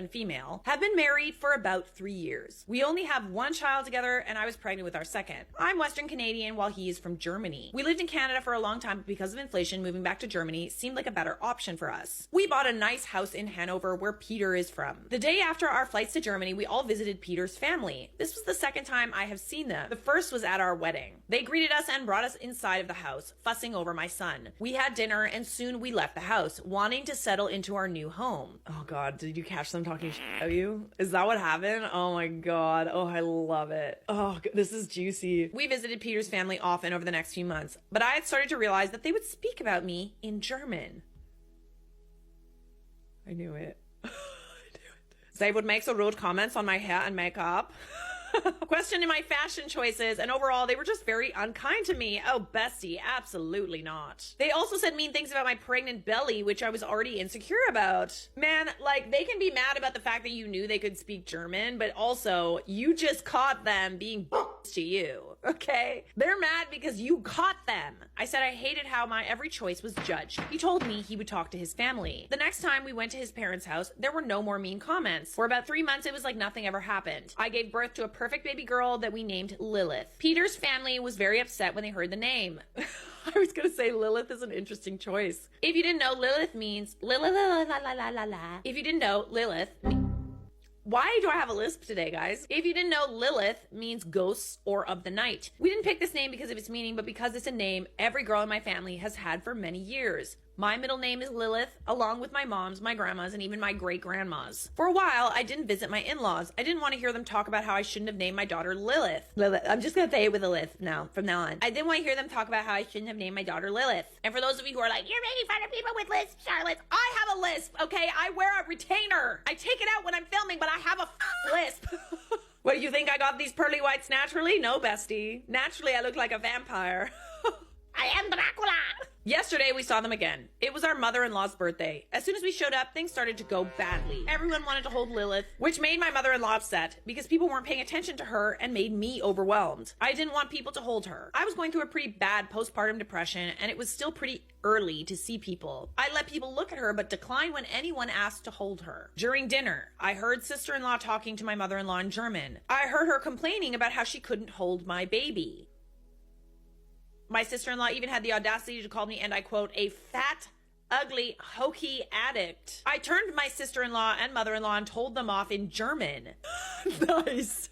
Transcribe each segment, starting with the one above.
female, have been married for about 3 years. We only have one child together, and I was pregnant with our second. I'm Western Canadian while he is from Germany. We lived in Canada for a long time, but because of inflation, moving back to Germany seemed like a better option for us. We bought a nice house in Hanover where Peter is from. The day after our flights to Germany, we all visited Peter's family. This was the second time I have seen them. The first was at our wedding. They greeted us and brought us inside of the house, fussing over my son. We had dinner, and soon we left the house, wanting to settle into our new home. Oh God, did you catch them talking shit about you? Is that what happened? Oh my God. Oh, I love it. Oh, this is juicy. We visited Peter's family often over the next few months, but I had started to realize that they would speak about me in German. I knew it. I knew it. They would make so rude comments on my hair and makeup. Questioning my fashion choices, and overall they were just very unkind to me. Oh bestie, absolutely not. They also said mean things about my pregnant belly, which I was already insecure about. Man, like, they can be mad about the fact that you knew they could speak German, but also you just caught them being to you, okay? They're mad because you caught them. I said I hated how my every choice was judged. He told me he would talk to his family. The next time we went to his parents' house, there were no more mean comments. For about 3 months, it was like nothing ever happened. I gave birth to a perfect baby girl that we named Lilith. Peter's family was very upset when they heard the name. I was gonna say Lilith is an interesting choice. If you didn't know, Lilith means If you didn't know, Lilith. Why do I have a lisp today, guys? If you didn't know, Lilith means ghosts or of the night. We didn't pick this name because of its meaning, but because it's a name every girl in my family has had for many years. My middle name is Lilith, along with my mom's, my grandma's, and even my great-grandma's. For a while, I didn't visit my in-laws. I didn't want to hear them talk about how I shouldn't have named my daughter Lilith. I'm just gonna say it with a lisp now, from now on. I didn't want to hear them talk about how I shouldn't have named my daughter Lilith. And for those of you who are like, you're making fun of people with lisps, Charlotte, I have a lisp, okay? I wear a retainer. I take it out when I'm filming, but I have a lisp. What, do you think I got these pearly whites naturally? No, bestie. Naturally, I look like a vampire. I am Dracula! Yesterday, we saw them again. It was our mother-in-law's birthday. As soon as we showed up, things started to go badly. Everyone wanted to hold Lilith, which made my mother-in-law upset because people weren't paying attention to her and made me overwhelmed. I didn't want people to hold her. I was going through a pretty bad postpartum depression, and it was still pretty early to see people. I let people look at her, but declined when anyone asked to hold her. During dinner, I heard sister-in-law talking to my mother-in-law in German. I heard her complaining about how she couldn't hold my baby. My sister-in-law even had the audacity to call me, and I quote, a fat, ugly, hokey addict. I turned to my sister-in-law and mother-in-law and told them off in German. Nice.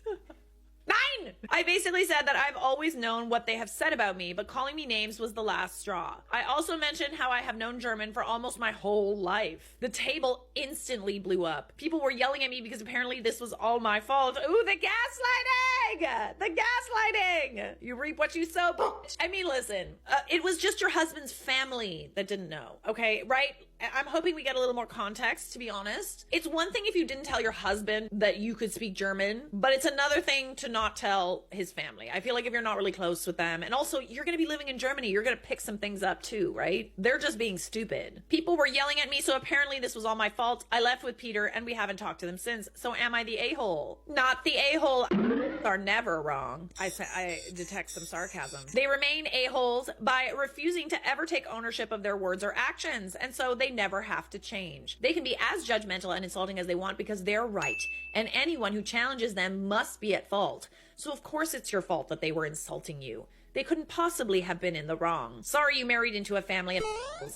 Nine! I basically said that I've always known what they have said about me, but calling me names was the last straw. I also mentioned how I have known German for almost my whole life. The table instantly blew up. People were yelling at me because apparently this was all my fault. Ooh, the gaslighting! The gaslighting! You reap what you sow, bitch. I mean, listen, it was just your husband's family that didn't know, okay, right? I'm hoping we get a little more context, to be honest. It's one thing if you didn't tell your husband that you could speak German, but it's another thing to not tell his family. I feel like if you're not really close with them, and also you're going to be living in Germany, you're going to pick some things up too, right? They're just being stupid. People were yelling at me, so apparently this was all my fault. I left with Peter and we haven't talked to them since. So am I the a-hole? Not the a-hole. Are never wrong. I detect some sarcasm. They remain a-holes by refusing to ever take ownership of their words or actions, and so they never have to change. They can be as judgmental and insulting as they want because they're right, and anyone who challenges them must be at fault. So of course it's your fault that they were insulting you. They couldn't possibly have been in the wrong. Sorry you married into a family of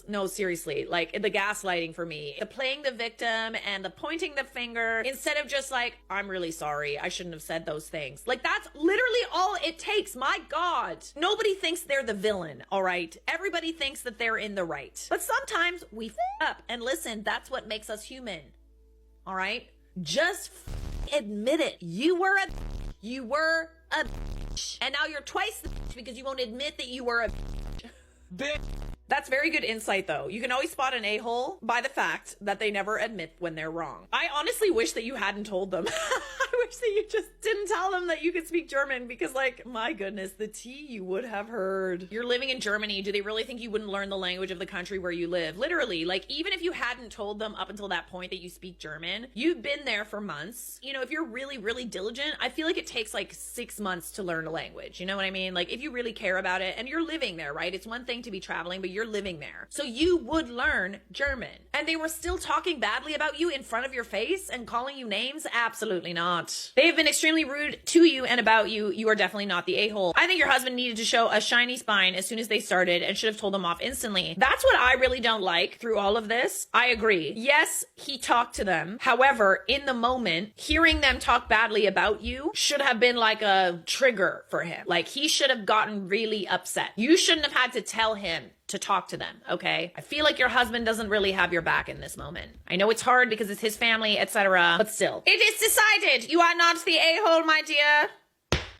no, seriously, like the gaslighting for me, the playing the victim and the pointing the finger instead of just like, I'm really sorry, I shouldn't have said those things. Like, that's literally all it takes. My God. Nobody thinks they're the villain, all right? Everybody thinks that they're in the right. But sometimes we f up, and listen, that's what makes us human, all right? Just admit it. You were a bitch. And now you're twice the bitch because you won't admit that you were a bitch. That's very good insight, though. You can always spot an a-hole by the fact that they never admit when they're wrong. I honestly wish that you hadn't told them. I wish that you just didn't tell them that you could speak German because, like, my goodness, the tea you would have heard. You're living in Germany. Do they really think you wouldn't learn the language of the country where you live? Literally, like, even if you hadn't told them up until that point that you speak German, you've been there for months. You know, if you're really, really diligent, I feel like it takes like 6 months to learn a language. You know what I mean? Like, if you really care about it and you're living there, right? It's one thing to be traveling, but you're you're living there. So you would learn German. And they were still talking badly about you in front of your face and calling you names? Absolutely not. They have been extremely rude to you and about you. You are definitely not the a-hole. I think your husband needed to show a shiny spine as soon as they started and should have told them off instantly. That's what I really don't like through all of this. I agree. Yes, he talked to them. However, in the moment, hearing them talk badly about you should have been like a trigger for him. Like, he should have gotten really upset. You shouldn't have had to tell him to talk to them, okay? I feel like your husband doesn't really have your back in this moment. I know it's hard because it's his family, etc., but still. It is decided. You are not the a-hole, my dear.